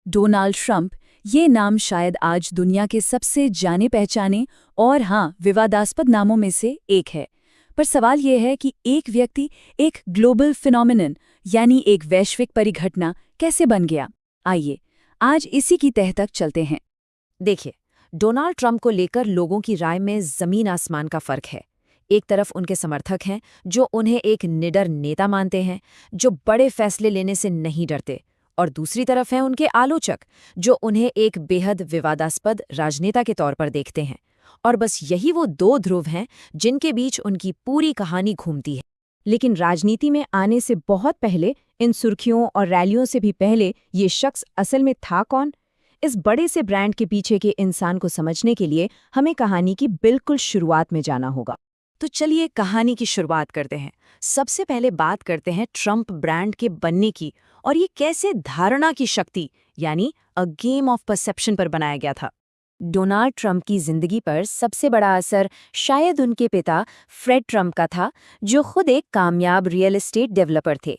Donald Trump, ये नाम शायद आज दुनिया के सबसे जाने पहचाने और विवादास्पद नामों में से एक है। पर सवाल ये है कि एक व्यक्ति एक ग्लोबल फिनोमिनन यानी एक वैश्विक परिघटना कैसे बन गया। आइए आज इसी की तह तक चलते हैं। देखिए, डोनाल्ड ट्रंप को लेकर लोगों की राय में जमीन आसमान का फर्क है। एक तरफ उनके समर्थक हैं जो उन्हें एक निडर नेता मानते हैं जो बड़े फैसले लेने से नहीं डरते, और दूसरी तरफ हैं उनके आलोचक जो उन्हें एक बेहद विवादास्पद राजनेता के तौर पर देखते हैं। और बस यही वो दो ध्रुव हैं जिनके बीच उनकी पूरी कहानी घूमती है। लेकिन राजनीति में आने से बहुत पहले, इन सुर्खियों और रैलियों से भी पहले, ये शख्स असल में था कौन? इस बड़े से ब्रांड के पीछे के इंसान को समझने के लिए हमें कहानी की बिल्कुल शुरुआत में जाना होगा। तो चलिए कहानी की शुरुआत करते हैं। सबसे पहले बात करते हैं ट्रंप ब्रांड के बनने की, और ये कैसे धारणा की शक्ति यानी अ गेम ऑफ परसेप्शन पर बनाया गया था। डोनाल्ड ट्रंप की जिंदगी पर सबसे बड़ा असर शायद उनके पिता फ्रेड ट्रंप का था, जो खुद एक कामयाब रियल एस्टेट डेवलपर थे।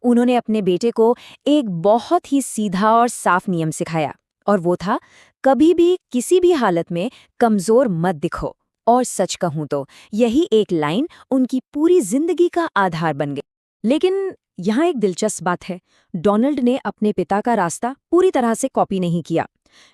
उन्होंने अपने बेटे को एक बहुत ही सीधा और साफ नियम सिखाया, और वो था, कभी भी किसी भी हालत में कमजोर मत दिखो। और सच कहूं तो यही एक लाइन उनकी पूरी जिंदगी का आधार बन गई। लेकिन यहाँ एक दिलचस्प बात है, डोनाल्ड ने अपने पिता का रास्ता पूरी तरह से कॉपी नहीं किया।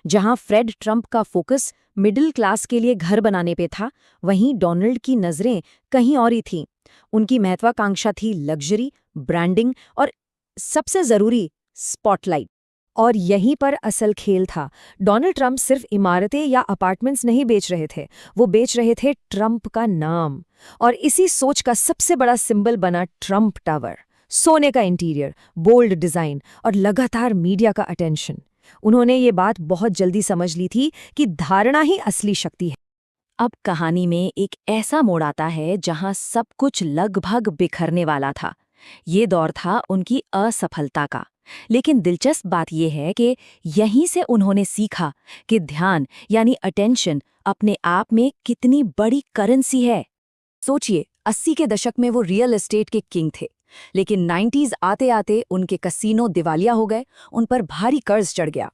जहाँ फ्रेड ट्रंप का फोकस मिडिल क्लास के लिए घर बनाने पे था, वहीं डोनाल्ड की नज़रें कहीं और ही थीं। उनकी महत्वाकांक्षा थी लग्जरी, ब्रांडिंग और सबसे ज़रूरी स्पॉटलाइट। और यहीं पर असल खेल था। डोनाल्ड ट्रंप सिर्फ इमारतें या अपार्टमेंट्स नहीं बेच रहे थे, वो बेच रहे थे ट्रंप का नाम। और इसी सोच का सबसे बड़ा सिंबल बना ट्रंप टावर। सोने का इंटीरियर, बोल्ड डिज़ाइन और लगातार मीडिया का अटेंशन। उन्होंने ये बात बहुत जल्दी समझ ली थी कि धारणा ही असली शक्ति है। अब कहानी में एक ऐसा मोड़ आता है जहां सब कुछ लगभग बिखरने वाला था। ये दौर था उनकी असफलता का। लेकिन दिलचस्प बात यह है कि यहीं से उन्होंने सीखा कि ध्यान यानी अटेंशन अपने आप में कितनी बड़ी करेंसी है। सोचिए, 80 के दशक में वो रियल एस्टेट के किंग थे, लेकिन 90s आते आते उनके कसीनो दिवालिया हो गए, उन पर भारी कर्ज चढ़ गया।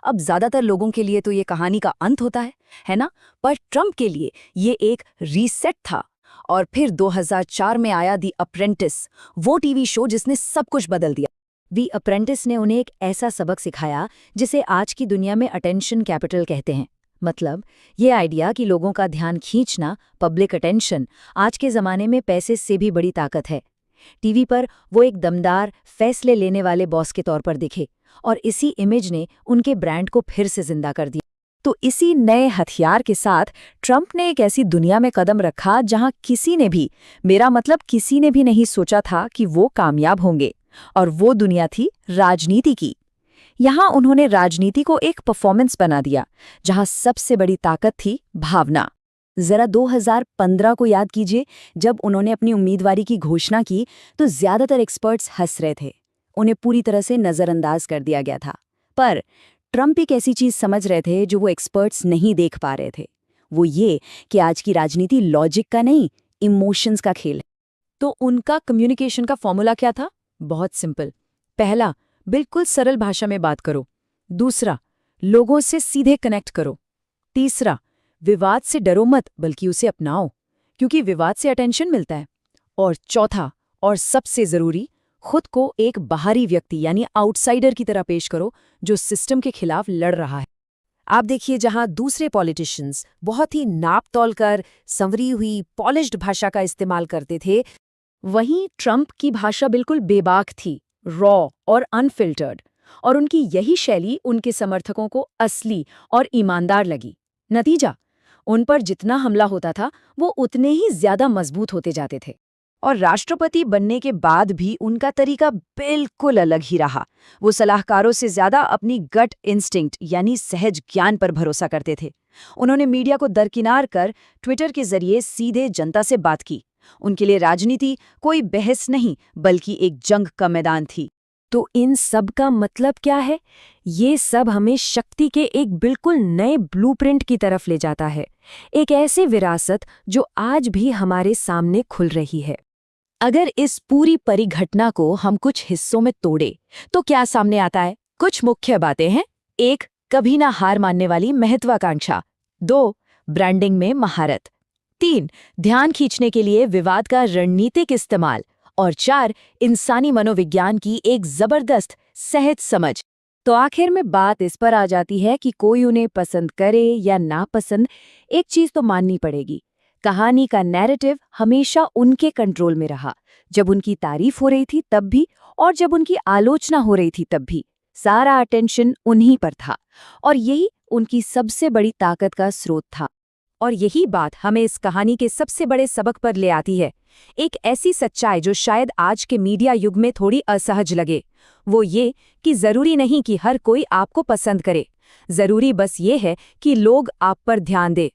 अब ज्यादातर लोगों के लिए तो ये कहानी का अंत होता है ना? पर ट्रंप के लिए ये एक रीसेट था। और फिर 2004 में आया दी अप्रेंटिस, वो टीवी शो जिसने सब कुछ बदल दिया। दी अप्रेंटिस ने उन्हें एक ऐसा सबक सिखाया जिसे आज की दुनिया में अटेंशन कैपिटल कहते हैं। मतलब ये आइडिया कि लोगों का ध्यान खींचना, पब्लिक अटेंशन, आज के ज़माने में पैसे से भी बड़ी ताकत है। टीवी पर वो एक दमदार, फैसले लेने वाले बॉस के तौर पर दिखे, और इसी इमेज ने उनके ब्रांड को फिर से जिंदा कर दिया। तो इसी नए हथियार के साथ ट्रंप ने एक ऐसी दुनिया में कदम रखा जहां किसी ने भी, मेरा मतलब किसी ने भी नहीं सोचा था कि वो कामयाब होंगे। और वो दुनिया थी राजनीति की। यहाँ उन्होंने राजनीति को एक परफॉर्मेंस बना दिया, जहां सबसे बड़ी ताकत थी भावना। जरा 2015 को याद कीजिए, जब उन्होंने अपनी उम्मीदवारी की घोषणा की तो ज्यादातर एक्सपर्ट्स हंस रहे थे। उन्हें पूरी तरह से नजरअंदाज कर दिया गया था। पर ट्रंप एक ऐसी चीज समझ रहे थे जो वो एक्सपर्ट्स नहीं देख पा रहे थे। वो ये कि आज की राजनीति लॉजिक का नहीं, इमोशंस का खेल है। तो उनका कम्युनिकेशन का फॉर्मूला क्या था? बहुत सिंपल। पहला, बिल्कुल सरल भाषा में बात करो। दूसरा, लोगों से सीधे कनेक्ट करो। तीसरा, विवाद से डरो मत बल्कि उसे अपनाओ, क्योंकि विवाद से अटेंशन मिलता है। और चौथा और सबसे जरूरी, खुद को एक बाहरी व्यक्ति यानी आउटसाइडर की तरह पेश करो जो सिस्टम के खिलाफ लड़ रहा है। आप देखिए, जहां दूसरे पॉलिटिशियंस बहुत ही नाप तोल कर संवरी हुई पॉलिश्ड भाषा का इस्तेमाल करते थे, वहीं ट्रंप की भाषा बिल्कुल बेबाक थी, रॉ और अनफिल्टर्ड। और उनकी यही शैली उनके समर्थकों को असली और ईमानदार लगी। नतीजा, उन पर जितना हमला होता था वो उतने ही ज्यादा मजबूत होते जाते थे। और राष्ट्रपति बनने के बाद भी उनका तरीका बिल्कुल अलग ही रहा। वो सलाहकारों से ज्यादा अपनी गट इंस्टिंक्ट यानी सहज ज्ञान पर भरोसा करते थे। उन्होंने मीडिया को दरकिनार कर ट्विटर के जरिए सीधे जनता से बात की। उनके लिए राजनीति कोई बहस नहीं बल्कि एक जंग का मैदान थी। तो इन सब का मतलब क्या है? ये सब हमें शक्ति के एक बिल्कुल नए ब्लूप्रिंट की तरफ ले जाता है। एक ऐसी विरासत जो आज भी हमारे सामने खुल रही है। अगर इस पूरी परिघटना को हम कुछ हिस्सों में तोड़े तो क्या सामने आता है? कुछ मुख्य बातें हैं 1. कभी ना हार मानने वाली महत्वाकांक्षा। 2. ब्रांडिंग में महारत। 3. ध्यान खींचने के लिए विवाद का रणनीतिक इस्तेमाल। और 4. इंसानी मनोविज्ञान की एक जबरदस्त सहज समझ। तो आखिर में बात इस पर आ जाती है कि कोई उन्हें पसंद करे या नापसंद, एक चीज तो माननी पड़ेगी। कहानी का नैरेटिव हमेशा उनके कंट्रोल में रहा। जब उनकी तारीफ हो रही थी तब भी, और जब उनकी आलोचना हो रही थी तब भी, सारा अटेंशन उन्हीं पर था। और यही उनकी सबसे बड़ी ताकत का स्रोत था। और यही बात हमें इस कहानी के सबसे बड़े सबक पर ले आती है। एक ऐसी सच्चाई जो शायद आज के मीडिया युग में थोड़ी असहज लगे। वो ये कि जरूरी नहीं कि हर कोई आपको पसंद करे। जरूरी बस ये है कि लोग आप पर ध्यान दे।